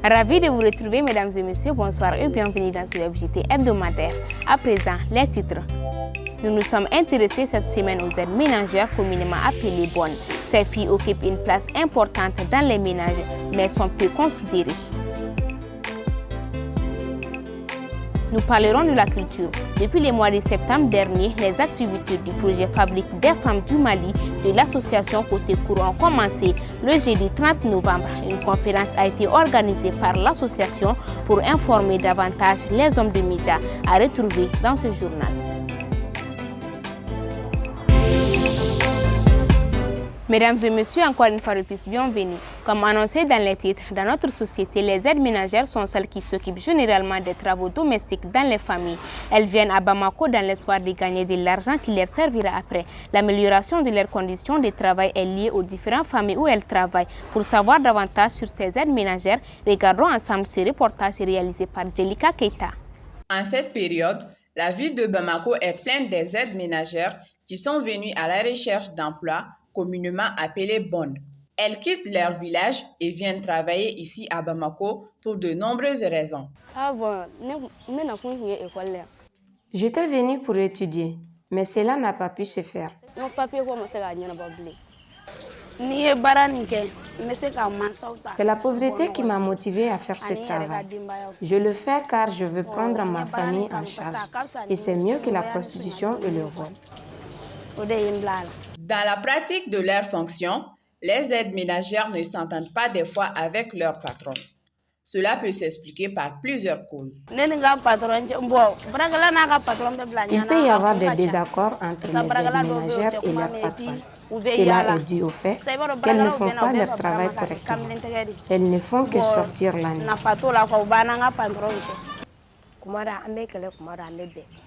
Ravi de vous retrouver, mesdames et messieurs. Bonsoir et bienvenue dans ce web-JT hebdomadaire. À présent, les titres. Nous nous sommes intéressés cette semaine aux aides ménagères communément appelées bonnes. Ces filles occupent une place importante dans les ménages, mais sont peu considérées. Nous parlerons de la culture. Depuis le mois de septembre dernier, les activités du projet Fabrique des femmes du Mali de l'association Côté Court ont commencé. Le jeudi 30 novembre, une conférence a été organisée par l'association pour informer davantage les hommes de médias à retrouver dans ce journal. Mesdames et messieurs, encore une fois de plus, bienvenue. Comme annoncé dans les titres, dans notre société, les aides ménagères sont celles qui s'occupent généralement des travaux domestiques dans les familles. Elles viennent à Bamako dans l'espoir de gagner de l'argent qui leur servira après. L'amélioration de leurs conditions de travail est liée aux différentes familles où elles travaillent. Pour savoir davantage sur ces aides ménagères, regardons ensemble ce reportage réalisé par Jelika Keita. En cette période, la ville de Bamako est pleine des aides ménagères qui sont venues à la recherche d'emploi, communément appelées bonnes. Elles quittent leur village et viennent travailler ici à Bamako pour de nombreuses raisons. J'étais venue pour étudier, mais cela n'a pas pu se faire. C'est la pauvreté qui m'a motivée à faire ce travail. Je le fais car je veux prendre ma famille en charge. Et c'est mieux que la prostitution et le vol. Dans la pratique de leurs fonctions, les aides ménagères ne s'entendent pas des fois avec leur patron. Cela peut s'expliquer par plusieurs causes. Il peut y avoir des désaccords entre les aides ménagères et leurs patrons. Cela est dû au fait qu'elles ne font pas leur travail correctement. Elles ne font que sortir la nuit.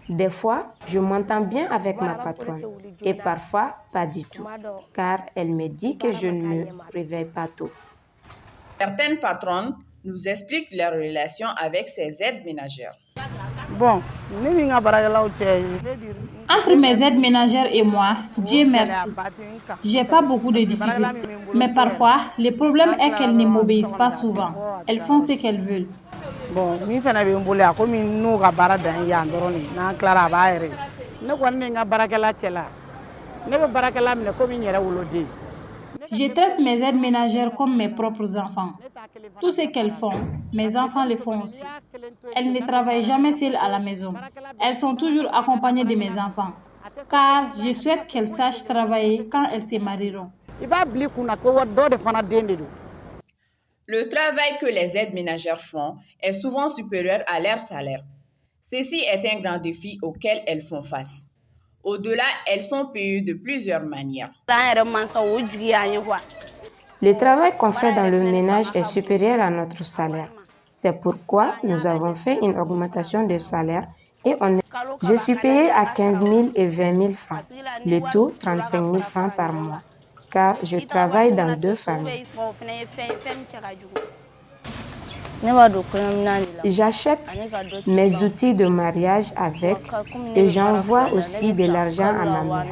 Des fois, je m'entends bien avec ma patronne et parfois pas du tout, car elle me dit que je ne me réveille pas tôt. Certaines patronnes nous expliquent leur relation avec ces aides ménagères. Entre mes aides ménagères et moi, Dieu merci, j'ai pas beaucoup de difficultés. Mais parfois, le problème est qu'elles ne m'obéissent pas souvent. Elles font ce qu'elles veulent. Je traite mes aides ménagères comme mes propres enfants. Tout ce qu'elles font, mes enfants le font aussi. Elles ne travaillent jamais seules à la maison. Elles sont toujours accompagnées de mes enfants, car je souhaite qu'elles sachent travailler quand elles se marieront. Le travail que les aides ménagères font est souvent supérieur à leur salaire. Ceci est un grand défi auquel elles font face. Au-delà, elles sont payées de plusieurs manières. Le travail qu'on fait dans le ménage est supérieur à notre salaire. C'est pourquoi nous avons fait une augmentation de salaire et je suis payée à 15 000 et 20 000 francs, le tout 35 000 francs par mois, car je travaille dans 2 familles. J'achète mes outils de mariage avec et j'envoie aussi de l'argent à ma mère.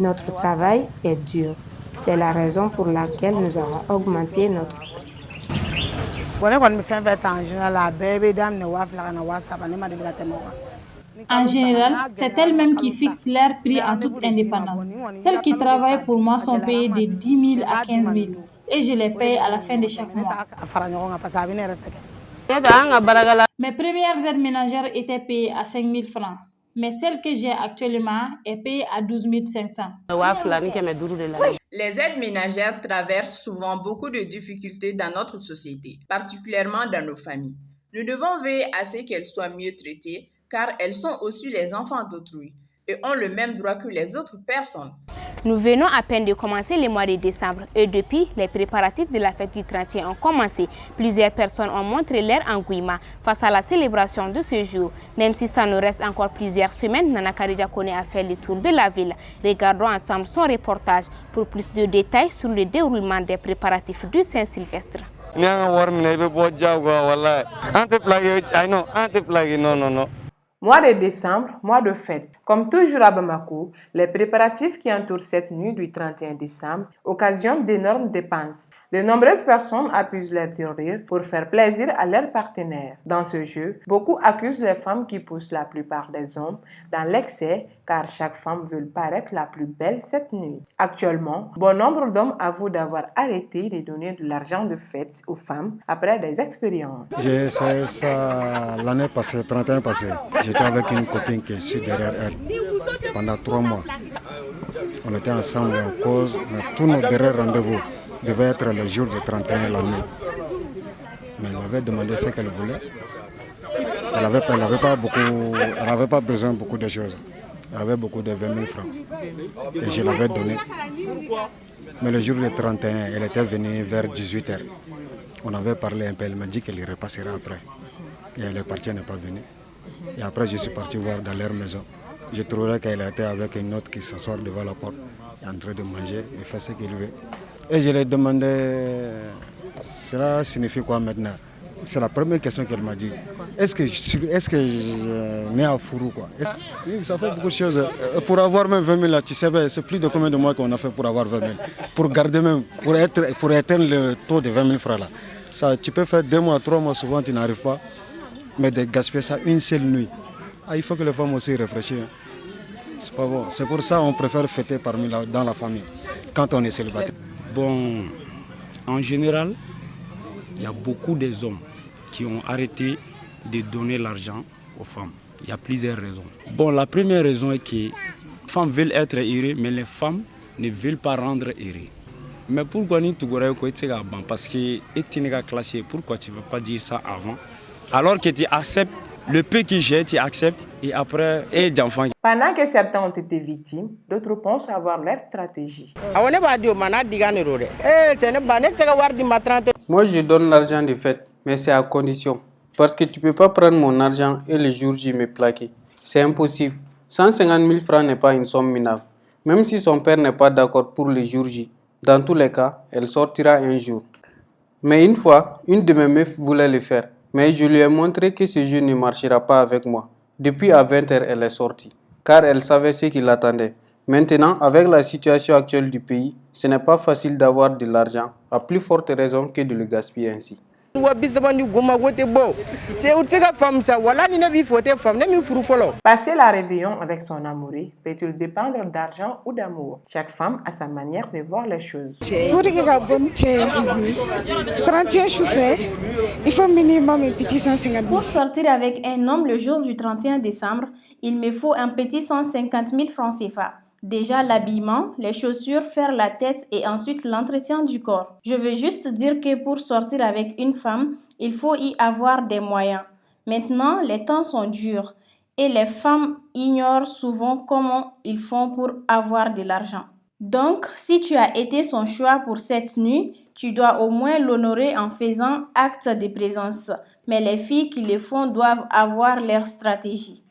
Notre travail est dur. C'est la raison pour laquelle nous avons augmenté notre prix. En général, c'est elles-mêmes qui fixent leur prix en toute indépendance. Celles qui travaillent pour moi sont payées de 10 000 à 15 000 et je les paye à la fin de chaque mois. Mes premières aides ménagères étaient payées à 5 000 francs, mais celle que j'ai actuellement est payée à 12 500. Les aides ménagères traversent souvent beaucoup de difficultés dans notre société, particulièrement dans nos familles. Nous devons veiller à ce qu'elles soient mieux traitées, car elles sont aussi les enfants d'autrui et ont le même droit que les autres personnes. Nous venons à peine de commencer le mois de décembre et depuis, les préparatifs de la fête du 31 ont commencé. Plusieurs personnes ont montré leur engouement face à la célébration de ce jour. Même si ça nous reste encore plusieurs semaines, Nana Karidja Kone a fait le tour de la ville. Regardons ensemble son reportage pour plus de détails sur le déroulement des préparatifs du Saint-Sylvestre. Mois de décembre, mois de fête. Comme toujours à Bamako, les préparatifs qui entourent cette nuit du 31 décembre occasionnent d'énormes dépenses. De nombreuses personnes accusent leur tirelire pour faire plaisir à leur partenaire. Dans ce jeu, beaucoup accusent les femmes qui poussent la plupart des hommes dans l'excès car chaque femme veut paraître la plus belle cette nuit. Actuellement, bon nombre d'hommes avouent d'avoir arrêté de donner de l'argent de fête aux femmes après des expériences. J'ai essayé ça l'année passée, 31 passée. J'étais avec une copine qui est sur derrière elle pendant 3 mois. On était ensemble en cause, mais tous nos derniers rendez-vous devait être le jour du 31 l'année. Mais elle m'avait demandé ce qu'elle voulait. Elle n'avait pas besoin de beaucoup de choses. Elle avait beaucoup de 20 000 francs. Et je l'avais donné. Mais le jour du 31, elle était venue vers 18 h. On avait parlé un peu, elle m'a dit qu'elle y repassera après. Et elle est partie, elle n'est pas venue. Et après, je suis parti voir dans leur maison. Je trouvais qu'elle était avec une autre qui s'assoit devant la porte, en train de manger et faire ce qu'elle veut. Et je lui ai demandé, cela signifie quoi maintenant? C'est la première question qu'elle m'a dit. Est-ce que je né à Fourou quoi? Oui, ça fait beaucoup de choses. Pour avoir même 20 000 là, tu sais, c'est plus de combien de mois qu'on a fait pour avoir 20 000? Pour garder même, pour atteindre le taux de 20 000 francs là. Ça, tu peux faire 2 mois, 3 mois, souvent tu n'arrives pas. Mais de gaspiller ça une seule nuit. Il faut que les femmes aussi réfléchissent. C'est pas bon. C'est pour ça qu'on préfère fêter dans la famille, quand on est célibataire. Bon, en général, il y a beaucoup des hommes qui ont arrêté de donner l'argent aux femmes. Il y a plusieurs raisons. Bon, la première raison est que les femmes veulent être heureuses, mais les femmes ne veulent pas rendre heureux. Mais pourquoi tu ne parce que tu n'es pas classé, pourquoi tu ne veux pas dire ça avant? Alors que tu acceptes le peu que j'ai, tu acceptes et après, et d'enfants. Pendant que certains ont été victimes, d'autres pensent avoir leur stratégie. Moi, je donne l'argent de fête, mais c'est à condition. Parce que tu ne peux pas prendre mon argent et le jour J me plaquer. C'est impossible. 150 000 francs n'est pas une somme minable. Même si son père n'est pas d'accord pour le jour J, dans tous les cas, elle sortira un jour. Mais une fois, une de mes meufs voulait le faire. Mais je lui ai montré que ce jeu ne marchera pas avec moi. Depuis à 20 h, elle est sortie, car elle savait ce qui l'attendait. Maintenant, avec la situation actuelle du pays, ce n'est pas facile d'avoir de l'argent, à plus forte raison que de le gaspiller ainsi. Passer la réveillon avec son amoureux peut-il dépendre d'argent ou d'amour? Chaque femme a sa manière de voir les choses. Il faut minimum un petit 150 000. Pour sortir avec un homme le jour du 31 décembre, il me faut un petit 150 000 francs CFA. Déjà l'habillement, les chaussures, faire la tête et ensuite l'entretien du corps. Je veux juste dire que pour sortir avec une femme, il faut y avoir des moyens. Maintenant, les temps sont durs et les femmes ignorent souvent comment ils font pour avoir de l'argent. Donc, si tu as été son choix pour cette nuit, tu dois au moins l'honorer en faisant acte de présence. Mais les filles qui le font doivent avoir leur stratégie.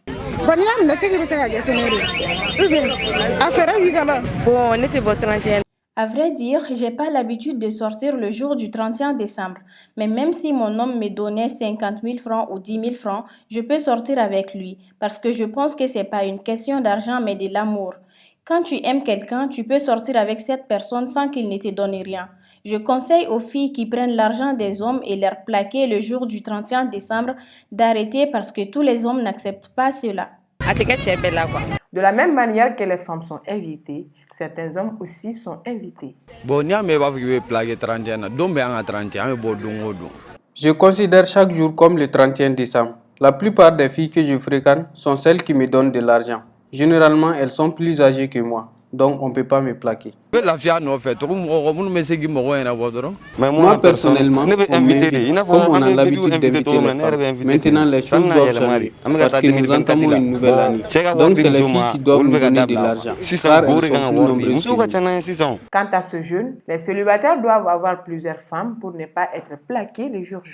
À vrai dire, j'ai pas l'habitude de sortir le jour du 31 décembre. Mais même si mon homme me donnait 50 000 francs ou 10 000 francs, je peux sortir avec lui. Parce que je pense que c'est pas une question d'argent mais de l'amour. Quand tu aimes quelqu'un, tu peux sortir avec cette personne sans qu'il ne te donne rien. Je conseille aux filles qui prennent l'argent des hommes et leur plaquer le jour du 31 décembre d'arrêter parce que tous les hommes n'acceptent pas cela. De la même manière que les femmes sont invitées, certains hommes aussi sont invités. Je considère chaque jour comme le 31 décembre. La plupart des filles que je fréquente sont celles qui me donnent de l'argent. Généralement, elles sont plus âgées que moi. Donc on ne peut pas me plaquer. Moi personnellement, on m'invite, comme on a l'habitude d'inviter les femmes. Maintenant les choses doivent changer, parce que nous entamons une nouvelle année. Donc c'est les filles qui doivent nous donner de l'argent, car elles sont plus nombreuses que nous. Quant à ce jeune, les célibataires doivent avoir plusieurs femmes pour ne pas être plaqués le jour J.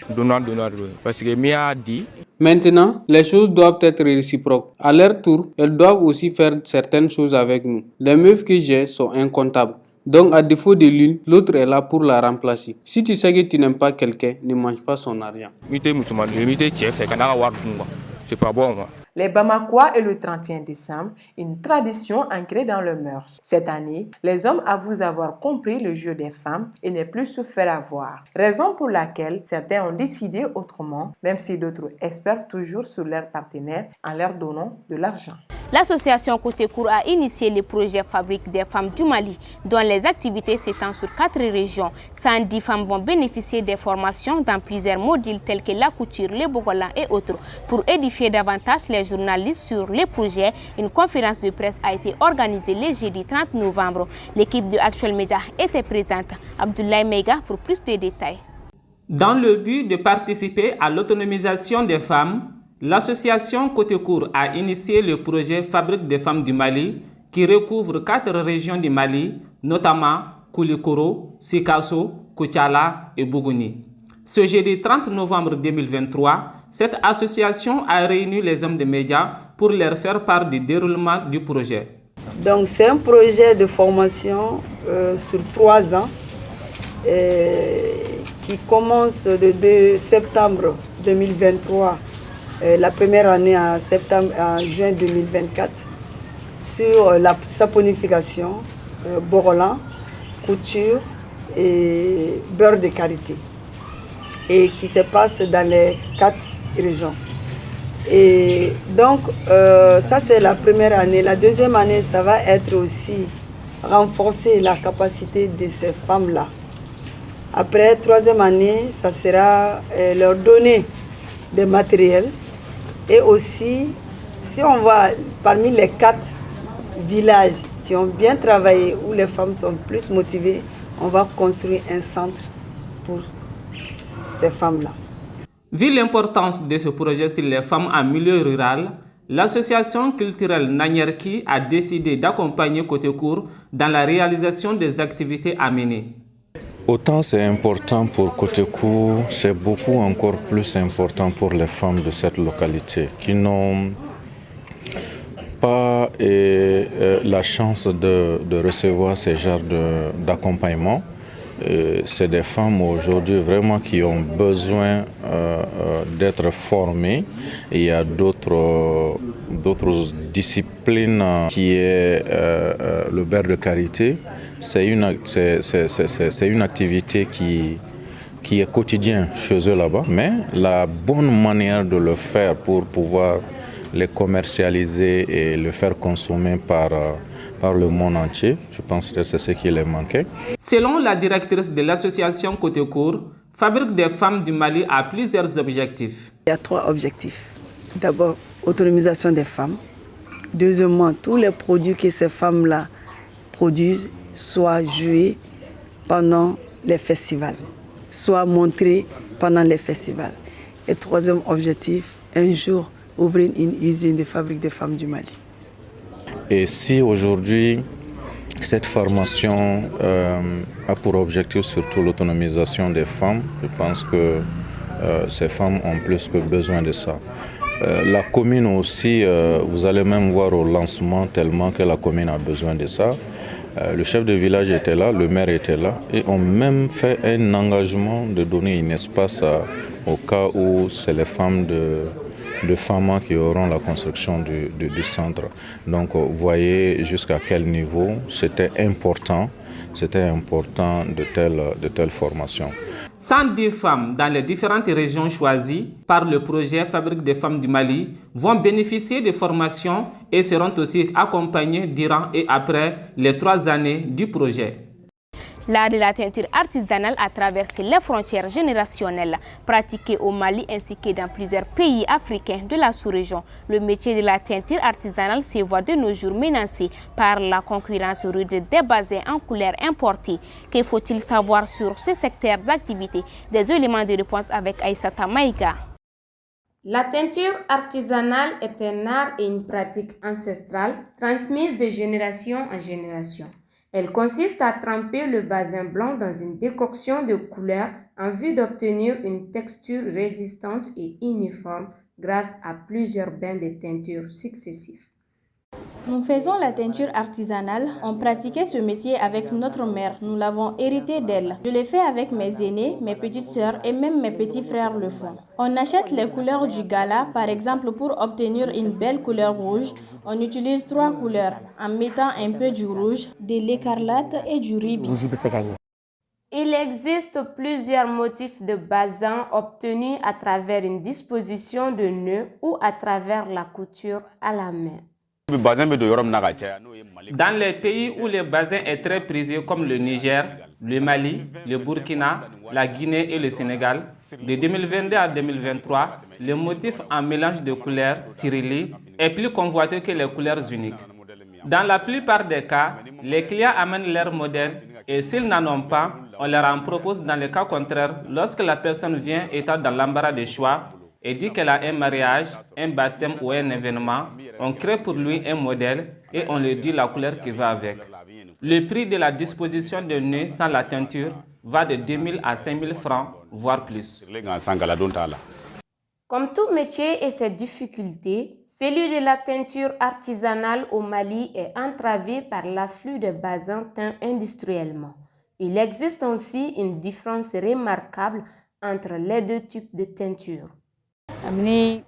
Maintenant, les choses doivent être réciproques. À leur tour, elles doivent aussi faire certaines choses avec nous. Les meufs que j'ai sont incomptables. Donc, à défaut de l'une, l'autre est là pour la remplacer. Si tu sais que tu n'aimes pas quelqu'un, ne mange pas son argent. C'est pas bon. Les Bamakois et le 31 décembre, une tradition ancrée dans le mœurs. Cette année, les hommes avouent avoir compris le jeu des femmes et ne plus se faire avoir. Raison pour laquelle certains ont décidé autrement, même si d'autres espèrent toujours sur leur partenaire en leur donnant de l'argent. L'association Côté Court a initié le projet Fabrique des femmes du Mali, dont les activités s'étendent sur 4 régions. 110 femmes vont bénéficier des formations dans plusieurs modules tels que la couture, le bogolan et autres. Pour édifier davantage les journalistes sur les projets, une conférence de presse a été organisée le jeudi 30 novembre. L'équipe de Actuel Média était présente. Abdoulaye Meiga pour plus de détails. Dans le but de participer à l'autonomisation des femmes, l'association Côté Court a initié le projet Fabrique des femmes du Mali qui recouvre 4 régions du Mali, notamment Koulikoro, Sikasso, Koutiala et Bougouni. Ce jeudi 30 novembre 2023, cette association a réuni les hommes des médias pour leur faire part du déroulement du projet. Donc c'est un projet de formation sur 3 ans qui commence de septembre 2023. La première année en juin 2024 sur la saponification, borolan, couture et beurre de karité et qui se passe dans les 4 régions. Et donc ça c'est la première année. La deuxième année ça va être aussi renforcer la capacité de ces femmes-là. Après 3e année ça sera leur donner des matériels. Et aussi, si on va parmi les 4 villages qui ont bien travaillé, où les femmes sont plus motivées, on va construire un centre pour ces femmes-là. Vu l'importance de ce projet sur les femmes en milieu rural, l'association culturelle Nanyerki a décidé d'accompagner Côté Court dans la réalisation des activités à mener. Autant c'est important pour Côté Court, c'est beaucoup encore plus important pour les femmes de cette localité qui n'ont pas la chance de recevoir ce genre d'accompagnement. C'est des femmes aujourd'hui vraiment qui ont besoin d'être formées. Il y a d'autres disciplines qui est le beurre de karité. C'est une activité qui est quotidienne chez eux là-bas, mais la bonne manière de le faire pour pouvoir les commercialiser et le faire consommer par le monde entier, je pense que c'est ce qui les manquait. Selon la directrice de l'association Côté Court, Fabrique des femmes du Mali a plusieurs objectifs. Il y a 3 objectifs. D'abord, autonomisation des femmes. Deuxièmement, tous les produits que ces femmes-là produisent soient joués pendant les festivals, soient montrés pendant les festivals. Et 3e objectif, un jour, ouvrir une usine de fabrique des femmes du Mali. Et si aujourd'hui, cette formation a pour objectif surtout l'autonomisation des femmes, je pense que ces femmes ont plus que besoin de ça. La commune aussi, vous allez même voir au lancement tellement que la commune a besoin de ça. Le chef de village était là, le maire était là et ont même fait un engagement de donner un espace au cas où c'est les femmes de Fama qui auront la construction du centre. Donc vous voyez jusqu'à quel niveau c'était important de telles formations. 110 femmes dans les différentes régions choisies par le projet Fabrique des femmes du Mali vont bénéficier de formations et seront aussi accompagnées durant et après les 3 années du projet. L'art de la teinture artisanale a traversé les frontières générationnelles, pratiqué au Mali ainsi que dans plusieurs pays africains de la sous-région. Le métier de la teinture artisanale se voit de nos jours menacé par la concurrence rude des bassins en couleurs importées. Que faut-il savoir sur ce secteur d'activité? Des éléments de réponse avec Aïssata Maïga. La teinture artisanale est un art et une pratique ancestrale transmise de génération en génération. Elle consiste à tremper le basin blanc dans une décoction de couleurs en vue d'obtenir une texture résistante et uniforme grâce à plusieurs bains de teinture successifs. Nous faisons la teinture artisanale. On pratiquait ce métier avec notre mère. Nous l'avons hérité d'elle. Je l'ai fait avec mes aînés, mes petites sœurs et même mes petits frères le font. On achète les couleurs du gala. Par exemple, pour obtenir une belle couleur rouge, on utilise 3 couleurs en mettant un peu du rouge, de l'écarlate et du rubis. Il existe plusieurs motifs de bazin obtenus à travers une disposition de nœud ou à travers la couture à la main. Dans les pays où le bazin est très prisé comme le Niger, le Mali, le Burkina, la Guinée et le Sénégal, de 2022 à 2023, le motif en mélange de couleurs cyrilliques est plus convoité que les couleurs uniques. Dans la plupart des cas, les clients amènent leurs modèles et s'ils n'en ont pas, on leur en propose dans le cas contraire lorsque la personne vient étant dans l'embarras des choix et dit qu'elle a un mariage, un baptême ou un événement, on crée pour lui un modèle et on lui dit la couleur qui va avec. Le prix de la disposition de nœud sans la teinture va de 2 000 à 5 000 francs, voire plus. Comme tout métier et ses difficultés, celui de la teinture artisanale au Mali est entravé par l'afflux de bazins teints industriellement. Il existe aussi une différence remarquable entre les deux types de teinture.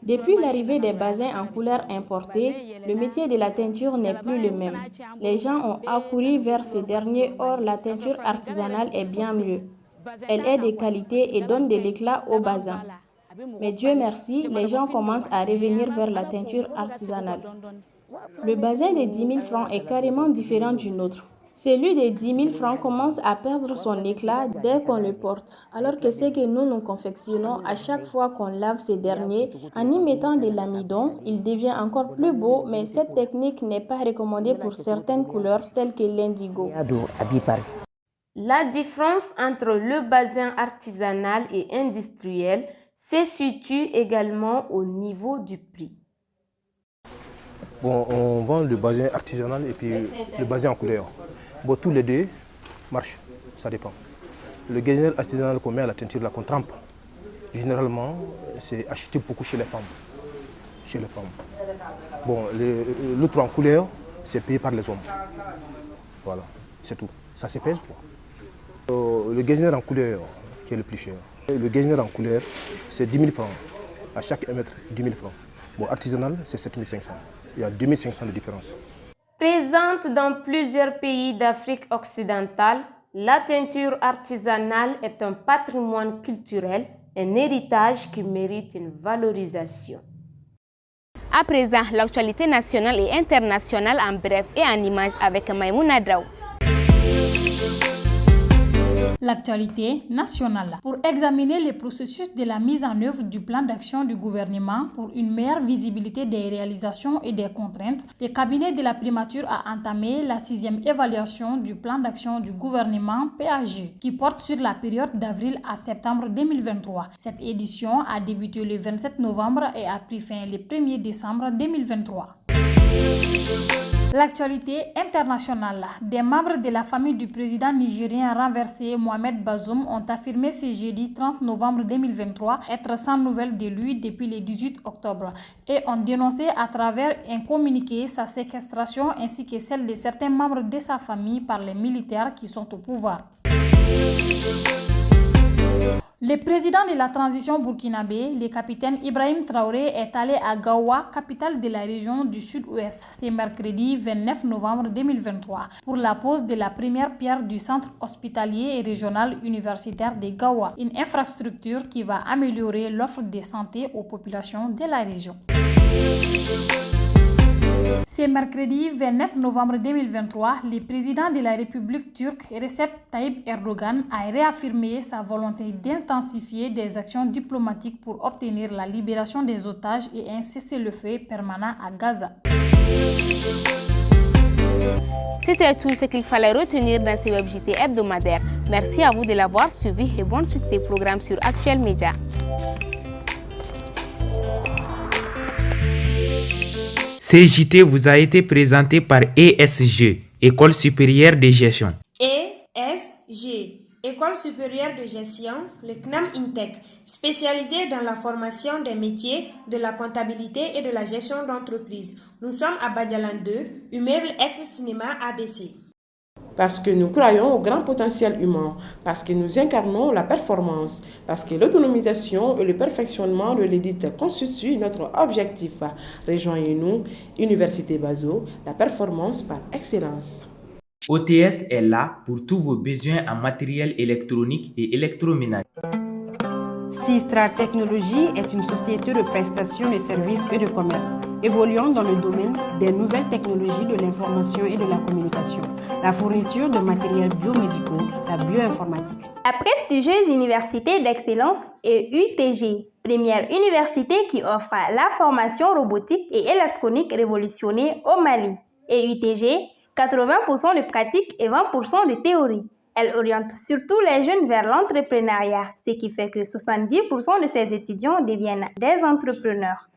Depuis l'arrivée des bazins en couleur importée, le métier de la teinture n'est plus le même. Les gens ont accouru vers ces derniers, or la teinture artisanale est bien mieux. Elle est de qualité et donne de l'éclat au bazin. Mais Dieu merci, les gens commencent à revenir vers la teinture artisanale. Le bazin de 10 000 francs est carrément différent du nôtre. Celui de 10 000 francs commence à perdre son éclat dès qu'on le porte, alors que ce que nous confectionnons à chaque fois qu'on lave ces derniers, en y mettant de l'amidon, il devient encore plus beau, mais cette technique n'est pas recommandée pour certaines couleurs telles que l'indigo. La différence entre le bazin artisanal et industriel se situe également au niveau du prix. Bon, on vend le bazin artisanal et puis le bazin en couleur. Bon, tous les deux marchent, ça dépend. Le bazin artisanal qu'on met à la teinture, là, qu'on trempe, généralement, c'est acheté beaucoup chez les femmes. Bon, l'autre en couleur, c'est payé par les hommes. Voilà, c'est tout. Ça se pèse, quoi. Le gazinier en couleur, qui est le plus cher. Le gazinier en couleur, c'est 10 000 francs. À chaque 1 mètre, 10 000 francs. Bon, artisanal, c'est 7 500. Il y a 2 500 de différence. Présente dans plusieurs pays d'Afrique occidentale, la teinture artisanale est un patrimoine culturel, un héritage qui mérite une valorisation. À présent, l'actualité nationale et internationale en bref et en images avec Maïmouna Draou. L'actualité nationale. Pour examiner le processus de la mise en œuvre du plan d'action du gouvernement pour une meilleure visibilité des réalisations et des contraintes, le cabinet de la primature a entamé la 6e évaluation du plan d'action du gouvernement PAG qui porte sur la période d'avril à septembre 2023. Cette édition a débuté le 27 novembre et a pris fin le 1er décembre 2023. L'actualité internationale. Des membres de la famille du président nigérien renversé Mohamed Bazoum ont affirmé ce jeudi 30 novembre 2023 être sans nouvelles de lui depuis le 18 octobre et ont dénoncé à travers un communiqué sa séquestration ainsi que celle de certains membres de sa famille par les militaires qui sont au pouvoir. Le président de la transition burkinabé, le capitaine Ibrahim Traoré, est allé à Gaoua, capitale de la région du sud-ouest, ce mercredi 29 novembre 2023, pour la pose de la première pierre du centre hospitalier et régional universitaire de Gaoua, une infrastructure qui va améliorer l'offre de santé aux populations de la région. Ce mercredi 29 novembre 2023, le président de la République turque, Recep Tayyip Erdogan, a réaffirmé sa volonté d'intensifier des actions diplomatiques pour obtenir la libération des otages et un cessez-le-feu permanent à Gaza. C'était tout ce qu'il fallait retenir dans ces webJT hebdomadaires. Merci à vous de l'avoir suivi et bonne suite des programmes sur Actuel Média. CJT vous a été présenté par ESG, École supérieure de gestion. ESG, École supérieure de gestion, le CNAM INTEC, spécialisé dans la formation des métiers de la comptabilité et de la gestion d'entreprise. Nous sommes à Badialan 2, immeuble ex-cinéma ABC. Parce que nous croyons au grand potentiel humain, parce que nous incarnons la performance, parce que l'autonomisation et le perfectionnement de l'édite constituent notre objectif. Rejoignez-nous, Université Bazo, la performance par excellence. OTS est là pour tous vos besoins en matériel électronique et électroménager. Sistra Technologies est une société de prestation de services et de commerce, évoluant dans le domaine des nouvelles technologies de l'information et de la communication, la fourniture de matériels biomédicaux, la bioinformatique. La prestigieuse Université d'excellence est UTG, première université qui offre la formation robotique et électronique révolutionnée au Mali. Et UTG, 80% de pratique et 20% de théorie. Elle oriente surtout les jeunes vers l'entrepreneuriat, ce qui fait que 70% de ses étudiants deviennent des entrepreneurs.